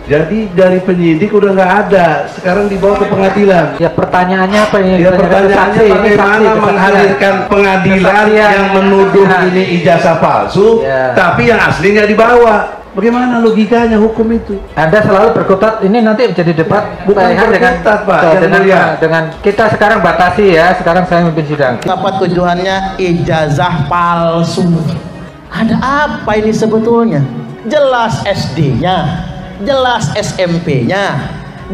Jadi dari penyidik udah nggak ada, sekarang dibawa ke pengadilan. Ya pertanyaannya apa ini? Ya pertanyaannya bagaimana menghadirkan pengadilan yang menuduh ini ijazah palsu, tapi yang asli nggak dibawa. Bagaimana logikanya hukum itu? Anda selalu berkutat, ini nanti menjadi debat. Bukan berkutat, Pak. Dengan kita sekarang batasi ya, sekarang saya memimpin sidang. Apa tujuannya ijazah palsu? Ada apa ini sebetulnya? Jelas SD-nya, jelas SMP-nya,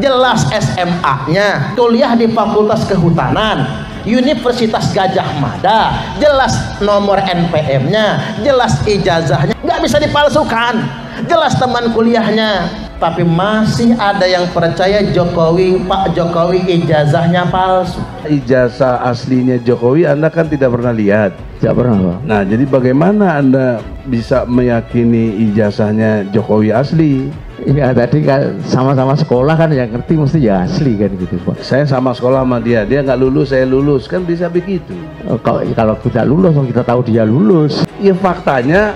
jelas SMA-nya, kuliah di Fakultas Kehutanan, Universitas Gajah Mada, jelas nomor NPM-nya, jelas ijazahnya, nggak bisa dipalsukan, jelas teman kuliahnya. Tapi masih ada yang percaya Pak Jokowi ijazahnya palsu. Ijazah aslinya Jokowi Anda kan tidak pernah lihat. Tidak pernah, Pak. Nah, jadi bagaimana Anda bisa meyakini ijazahnya Jokowi asli? Iya, tadi kan sama-sama sekolah kan, yang ngerti mesti ya asli kan gitu, Pak. Saya sama sekolah sama dia nggak lulus, saya lulus, kan bisa begitu. Kalau kita lulus, kita tahu dia lulus. Ya faktanya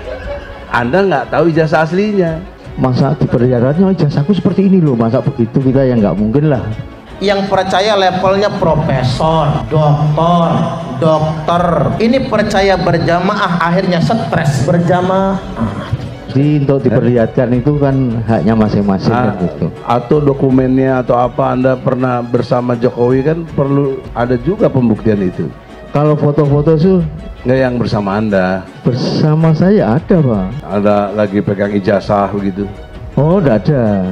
Anda nggak tahu ijazah aslinya. Masa diperlihatkannya ijazahku seperti ini loh, masa begitu kita ya nggak mungkin lah. Yang percaya levelnya profesor, dokter. Ini percaya berjamaah, akhirnya stres berjamaah. Jadi untuk diperlihatkan itu kan haknya masing-masing kan gitu. Atau dokumennya atau apa Anda pernah bersama Jokowi kan perlu ada juga pembuktian itu. Kalau foto-foto tuh nggak yang bersama Anda. Bersama saya ada, Pak. Ada lagi pegang ijazah begitu. Oh, enggak ada.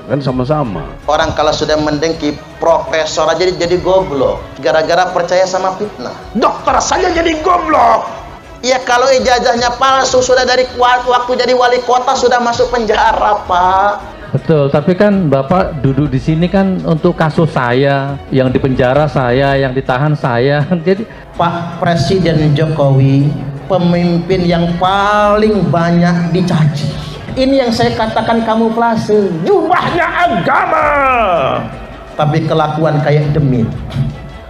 Kan sama-sama. Orang kalau sudah mendengki profesor aja jadi goblok gara-gara percaya sama fitnah. Dokter saja jadi goblok. Ya kalau ijazahnya palsu sudah dari waktu jadi wali kota sudah masuk penjara, Pak. Betul, tapi kan Bapak duduk di sini kan untuk kasus saya, yang di penjara saya, yang ditahan saya. Jadi Pak Presiden Jokowi pemimpin yang paling banyak dicaci. Ini yang saya katakan kamuflase, jubahnya agama, tapi kelakuan kayak demit.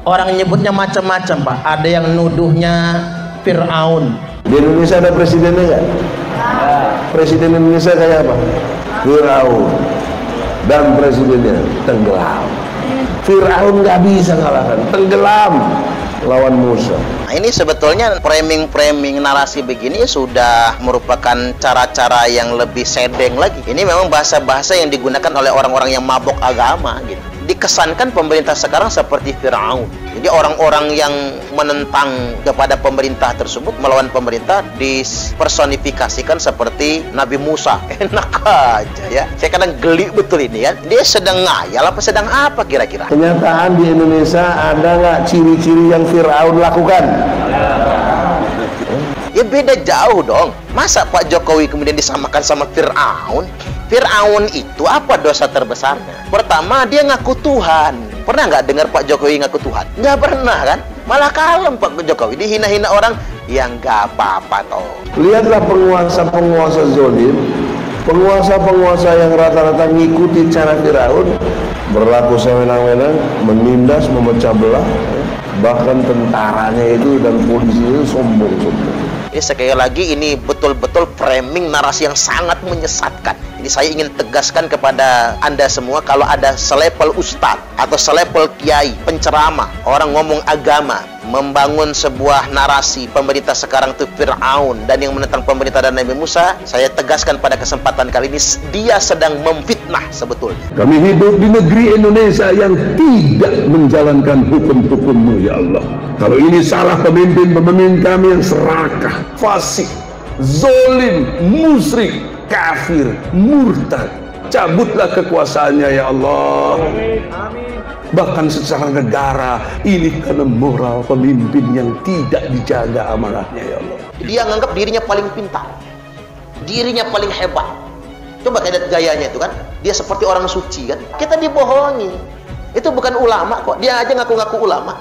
Orang nyebutnya macam-macam, Pak. Ada yang nuduhnya Fir'aun. Di Indonesia ada presidennya nggak? Presiden Indonesia kayak apa? Fir'aun. Dan presidennya tenggelam. Fir'aun nggak bisa ngalahkan, tenggelam lawan Musa. Nah, ini sebetulnya framing narasi begini sudah merupakan cara-cara yang lebih sedeng lagi. Ini memang bahasa-bahasa yang digunakan oleh orang-orang yang mabok agama gitu. Dikesankan pemerintah sekarang seperti Fir'aun. Jadi orang-orang yang menentang kepada pemerintah tersebut, melawan pemerintah, dipersonifikasikan seperti Nabi Musa. Enak aja ya. Saya kadang geli betul ini kan. Dia sedang ngayal apa sedang apa kira-kira? Kenyataan di Indonesia ada nggak ciri-ciri yang Fir'aun lakukan? Ya beda jauh dong. Masa Pak Jokowi kemudian disamakan sama Fir'aun? Fir'aun itu apa dosa terbesarnya? Pertama, dia ngaku Tuhan. Pernah nggak dengar Pak Jokowi ngaku Tuhan? Nggak pernah kan? Malah kalem Pak Jokowi, dihina-hina orang yang nggak apa-apa toh. Lihatlah penguasa-penguasa zolim, penguasa-penguasa yang rata-rata ngikuti cara Fir'aun, berlaku sewenang-wenang, menindas, memecah belah, bahkan tentaranya itu dan polisinya sombong-sombong. Ini sekali lagi ini betul-betul framing narasi yang sangat menyesatkan. Jadi saya ingin tegaskan kepada Anda semua, kalau ada selepel ustadz atau selepel kiai, penceramah, orang ngomong agama, membangun sebuah narasi pemerintah sekarang itu Fir'aun dan yang menentang pemerintah dan Nabi Musa, saya tegaskan pada kesempatan kali ini, dia sedang memfitnah sebetulnya. Kami hidup di negeri Indonesia yang tidak menjalankan hukum-hukum-Mu, ya Allah. Kalau ini salah pemimpin kami yang serakah, fasik, zolim, musyrik, kafir, murtad. Cabutlah kekuasaannya, ya Allah. Bahkan secara negara, ini karena moral pemimpin yang tidak dijaga amanahnya, ya Allah. Dia menganggap dirinya paling pintar, dirinya paling hebat. Coba lihat gayanya itu kan, dia seperti orang suci kan. Kita dibohongi. Itu bukan ulama kok, dia aja ngaku-ngaku ulama.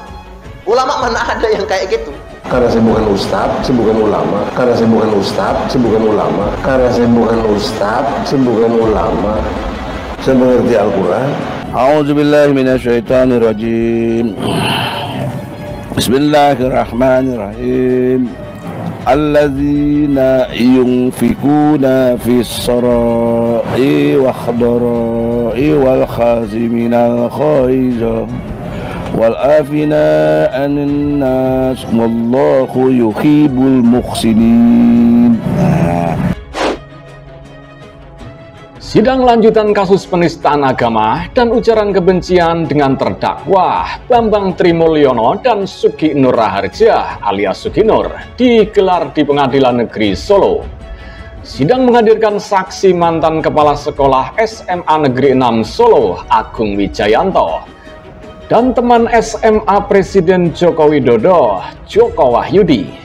Ulama mana ada yang kayak gitu? Karena saya bukan ustadz, saya bukan ulama. Karena saya bukan ustadz, saya bukan ulama. Karena saya bukan ustadz, saya bukan ulama. Saya mengerti Al-Quran. A'udzubillahi minasyaitonirrajim. Bismillahirrahmanirrahim. alladzina yunfikuna fis sarai wa khadarai wal khaziminal khaiza wal afina anin nas wallahu yuhibbul muhsinin. Sidang lanjutan kasus penistaan agama dan ujaran kebencian dengan terdakwa Bambang Trimulyono dan Sugi Nur Raharja alias Sugi Nur digelar di Pengadilan Negeri Solo. Sidang menghadirkan saksi mantan Kepala Sekolah SMA Negeri 6 Solo Agung Wijayanto dan teman SMA Presiden Joko Widodo Joko Wahyudi.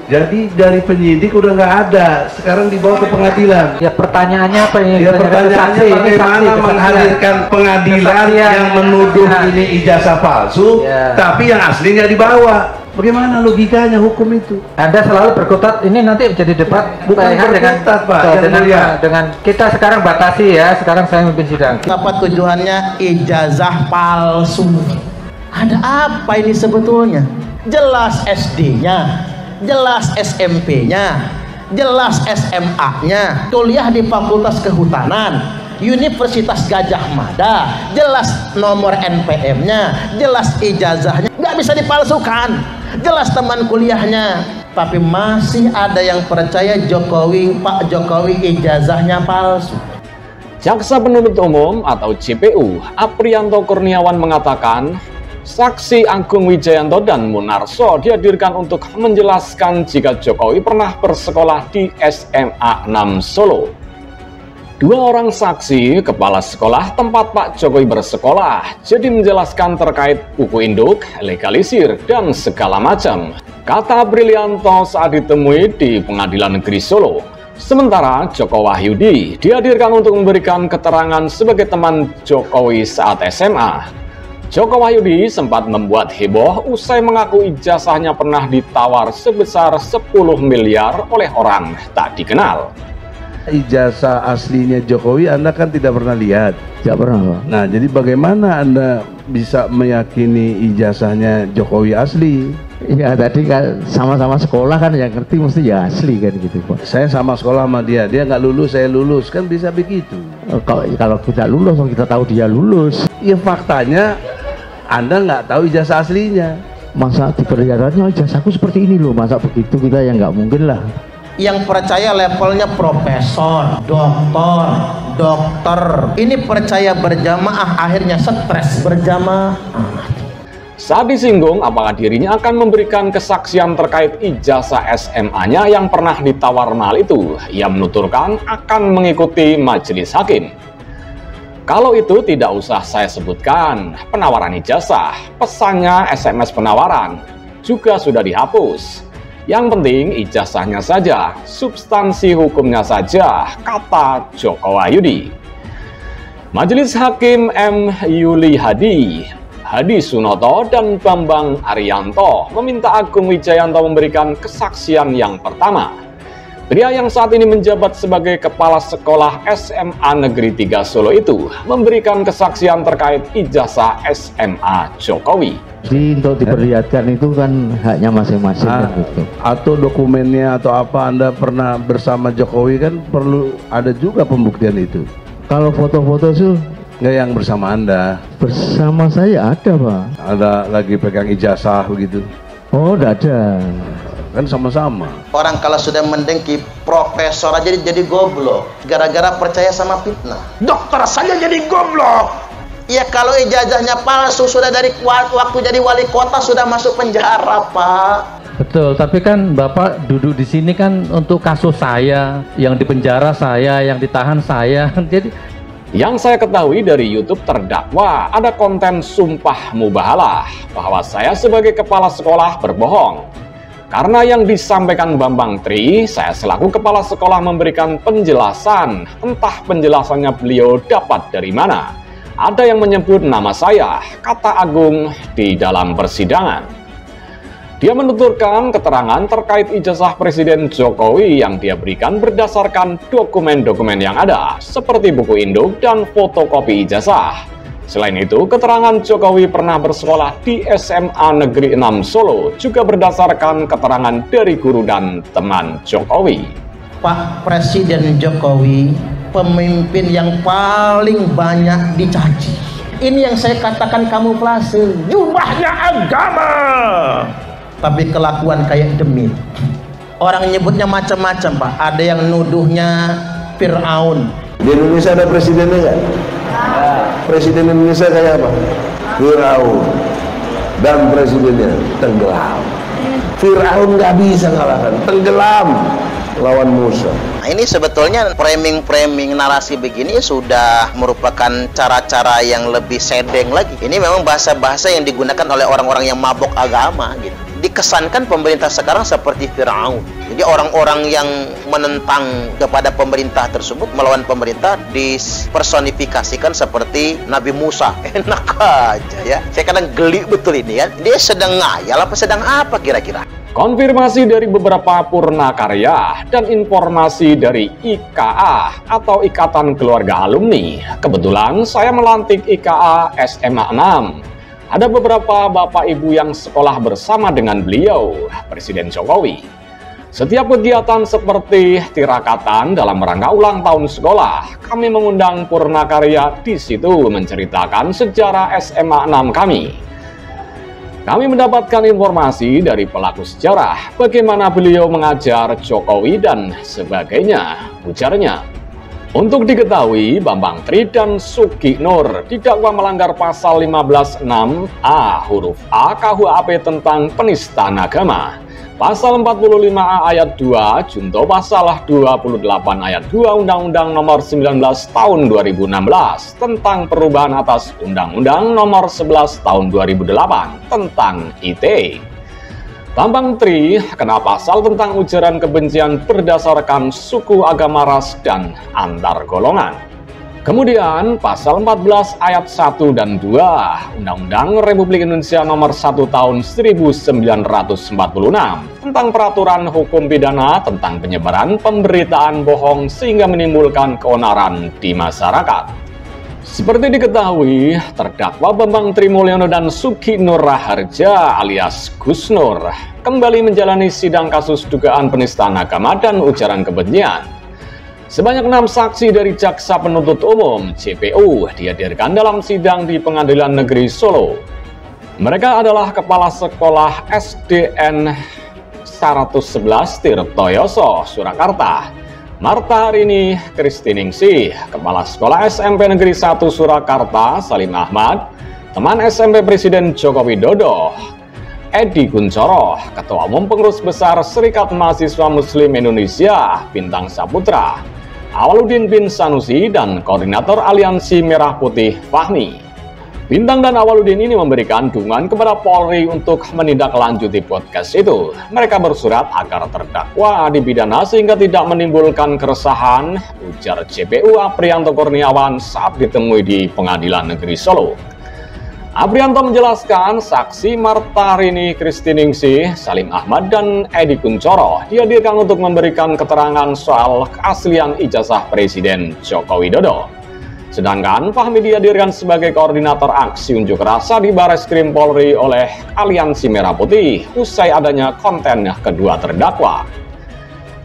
Jadi dari penyidik udah nggak ada, sekarang dibawa ke pengadilan. Ya pertanyaannya apa ini? Ya pertanyaannya bagaimana menghadirkan pengadilan yang menuduh ini ijazah palsu, tapi yang aslinya dibawa. Bagaimana logikanya hukum itu? Anda selalu berkutat, ini nanti jadi debat. Bukan berkutat, Pak. Dengan kita sekarang batasi ya, sekarang saya memimpin sidang. Apa tujuannya ijazah palsu? Ada apa ini sebetulnya? Jelas SD-nya, jelas SMP-nya, jelas SMA-nya, kuliah di Fakultas Kehutanan, Universitas Gajah Mada, jelas nomor NPM-nya, jelas ijazahnya, nggak bisa dipalsukan, jelas teman kuliahnya, tapi masih ada yang percaya Pak Jokowi ijazahnya palsu. Jaksa Penuntut Umum atau JPU Aprianto Kurniawan mengatakan saksi Agung Wijayanto dan Munarso dihadirkan untuk menjelaskan jika Jokowi pernah bersekolah di SMA 6 Solo. Dua orang saksi kepala sekolah tempat Pak Jokowi bersekolah jadi menjelaskan terkait buku induk, legalisir, dan segala macam, kata Brilianto saat ditemui di Pengadilan Negeri Solo. Sementara Joko Wahyudi dihadirkan untuk memberikan keterangan sebagai teman Jokowi saat SMA. Joko Wahyudi sempat membuat heboh usai mengaku ijazahnya pernah ditawar sebesar 10 miliar oleh orang tak dikenal. Ijazah aslinya Jokowi Anda kan tidak pernah lihat. Tidak pernah. Nah, jadi bagaimana Anda bisa meyakini ijazahnya Jokowi asli? Ya tadi kan sama-sama sekolah kan, yang ngerti mesti ya asli kan gitu Pak. Saya sama sekolah sama dia nggak lulus, saya lulus, kan bisa begitu. Kalau kita lulus, kita tahu dia lulus. Ya faktanya Anda nggak tahu ijazah aslinya. Masa diperlihatkannya ijazahku seperti ini loh, masa begitu kita yang nggak mungkin lah. Yang percaya levelnya profesor, dokter. Ini percaya berjamaah, akhirnya stres berjamaah. Saat disinggung apakah dirinya akan memberikan kesaksian terkait ijazah SMA-nya yang pernah ditawar mahal itu, ia menuturkan akan mengikuti majelis hakim. Kalau itu tidak usah saya sebutkan, penawaran ijazah, pesannya SMS penawaran, juga sudah dihapus. Yang penting ijazahnya saja, substansi hukumnya saja, kata Joko Wahyudi. Majelis Hakim M. Yuli Hadi Sunoto dan Bambang Arianto meminta Agung Wijayanto memberikan kesaksian yang pertama. Pria yang saat ini menjabat sebagai Kepala Sekolah SMA Negeri 3 Solo itu memberikan kesaksian terkait ijazah SMA Jokowi. Untuk diperlihatkan itu kan haknya masing-masing kan gitu. Atau dokumennya atau apa Anda pernah bersama Jokowi kan perlu ada juga pembuktian itu. Kalau foto-foto sih nggak yang bersama Anda. Bersama saya ada Pak. Ada lagi pegang ijazah begitu. Oh enggak ada. Kan sama-sama. Orang kalau sudah mendengki profesor aja jadi goblok gara-gara percaya sama fitnah. Dokter saja jadi goblok. Ya kalau ijazahnya palsu sudah dari waktu jadi wali kota sudah masuk penjara Pak. Betul, tapi kan Bapak duduk di sini kan untuk kasus saya, yang di penjara saya, yang ditahan saya. Jadi yang saya ketahui dari YouTube terdakwa ada konten sumpah mubahalah bahwa saya sebagai kepala sekolah berbohong. Karena yang disampaikan Bambang Tri, saya selaku kepala sekolah memberikan penjelasan, entah penjelasannya beliau dapat dari mana. Ada yang menyebut nama saya, kata Agung di dalam persidangan. Dia menuturkan keterangan terkait ijazah Presiden Jokowi yang dia berikan berdasarkan dokumen-dokumen yang ada, seperti buku induk dan fotokopi ijazah. Selain itu, keterangan Jokowi pernah bersekolah di SMA Negeri 6 Solo juga berdasarkan keterangan dari guru dan teman Jokowi. Pak Presiden Jokowi, pemimpin yang paling banyak dicaci. Ini yang saya katakan kamuflase, jubahnya agama, tapi kelakuan kayak demit. Orang nyebutnya macam-macam, Pak. Ada yang nuduhnya Fir'aun. Di Indonesia ada presidennya nggak? Presiden Indonesia kayak apa? Fir'aun. Dan presidennya tenggelam. Fir'aun nggak bisa ngalahkan, tenggelam lawan Musa. Nah, ini sebetulnya framing narasi begini sudah merupakan cara-cara yang lebih sedeng lagi. Ini memang bahasa-bahasa yang digunakan oleh orang-orang yang mabok agama gitu. Dikesankan pemerintah sekarang seperti Fir'aun. Jadi orang-orang yang menentang kepada pemerintah tersebut, melawan pemerintah, dipersonifikasikan seperti Nabi Musa. Enak aja ya. Saya kadang geli betul ini ya. Dia sedang ngayal apa sedang apa kira-kira? Konfirmasi dari beberapa purnakarya dan informasi dari IKA atau Ikatan Keluarga Alumni. Kebetulan saya melantik IKA SMA 6. Ada beberapa bapak ibu yang sekolah bersama dengan beliau, Presiden Jokowi. Setiap kegiatan seperti tirakatan dalam rangka ulang tahun sekolah, kami mengundang purnakarya di situ menceritakan sejarah SMA 6 kami. Kami mendapatkan informasi dari pelaku sejarah bagaimana beliau mengajar Jokowi dan sebagainya, ujarnya. Untuk diketahui, Bambang Tri dan Suki Nur didakwa melanggar pasal 15(6)A huruf A KUHP tentang penistaan agama, pasal 45A ayat 2 junto pasal 28 ayat 2 Undang-Undang Nomor 19 Tahun 2016 tentang perubahan atas Undang-Undang Nomor 11 Tahun 2008 tentang ITE. Bambang Tri kena pasal tentang ujaran kebencian berdasarkan suku, agama, ras, dan antar golongan. Kemudian pasal 14 ayat 1 dan 2 Undang-Undang Republik Indonesia Nomor 1 Tahun 1946 tentang peraturan hukum pidana tentang penyebaran pemberitaan bohong sehingga menimbulkan keonaran di masyarakat. Seperti diketahui, terdakwa Bambang Tri Mulyono dan Suki Nur Raharja alias Gus Nur kembali menjalani sidang kasus dugaan penistaan agama dan ujaran kebencian. Sebanyak 6 saksi dari Jaksa Penuntut Umum JPU dihadirkan dalam sidang di Pengadilan Negeri Solo. Mereka adalah Kepala Sekolah SDN 111 Tirtoyoso, Surakarta, Marta Harini Kristiningsih, Kepala Sekolah SMP Negeri 1 Surakarta Salim Ahmad, teman SMP Presiden Joko Widodo, Edi Kuncoro, Ketua Umum Pengurus Besar Serikat Mahasiswa Muslim Indonesia Bintang Saputra, Awaludin bin Sanusi, dan Koordinator Aliansi Merah Putih Fahmi. Bintang dan Awaludin ini memberikan dukungan kepada Polri untuk menindaklanjuti podcast itu. Mereka bersurat agar terdakwa dipidana sehingga tidak menimbulkan keresahan, ujar JPU Aprianto Kurniawan saat ditemui di Pengadilan Negeri Solo. Aprianto menjelaskan saksi Marta Harini Kristiningsih, Salim Ahmad, dan Edi Kuncoro dihadirkan untuk memberikan keterangan soal keaslian ijazah Presiden Joko Widodo. Sedangkan Fahmi dihadirkan sebagai koordinator aksi unjuk rasa di Bareskrim Polri oleh Aliansi Merah Putih usai adanya konten kedua terdakwa.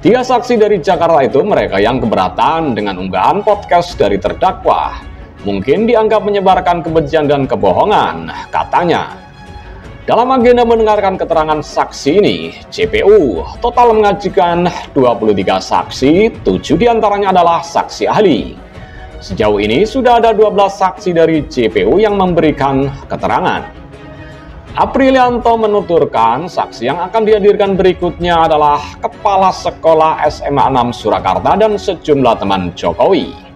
3 saksi dari Jakarta itu mereka yang keberatan dengan unggahan podcast dari terdakwa. Mungkin dianggap menyebarkan kebencian dan kebohongan, katanya. Dalam agenda mendengarkan keterangan saksi ini, JPU total mengajukan 23 saksi, 7 diantaranya adalah saksi ahli. Sejauh ini sudah ada 12 saksi dari JPU yang memberikan keterangan. Aprilianto menuturkan saksi yang akan dihadirkan berikutnya adalah Kepala Sekolah SMA 6 Surakarta dan sejumlah teman Jokowi.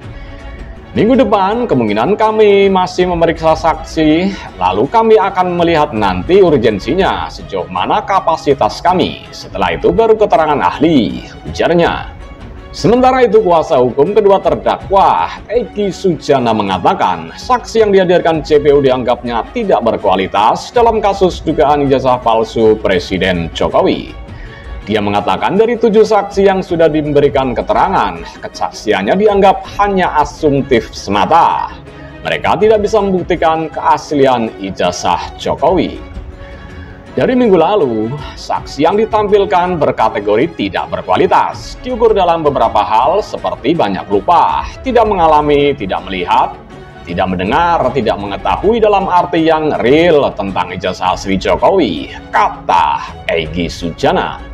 Minggu depan kemungkinan kami masih memeriksa saksi, lalu kami akan melihat nanti urgensinya sejauh mana kapasitas kami. Setelah itu baru keterangan ahli, ujarnya. Sementara itu, kuasa hukum kedua terdakwa, Egi Sujana, mengatakan saksi yang dihadirkan JPU dianggapnya tidak berkualitas dalam kasus dugaan ijazah palsu Presiden Jokowi. Dia mengatakan dari 7 saksi yang sudah diberikan keterangan, kesaksiannya dianggap hanya asumtif semata. mereka tidak bisa membuktikan keaslian ijazah Jokowi. Dari minggu lalu, saksi yang ditampilkan berkategori tidak berkualitas, diukur dalam beberapa hal seperti banyak lupa, tidak mengalami, tidak melihat, tidak mendengar, tidak mengetahui dalam arti yang real tentang ijazah asli Jokowi, kata Egy Sujana.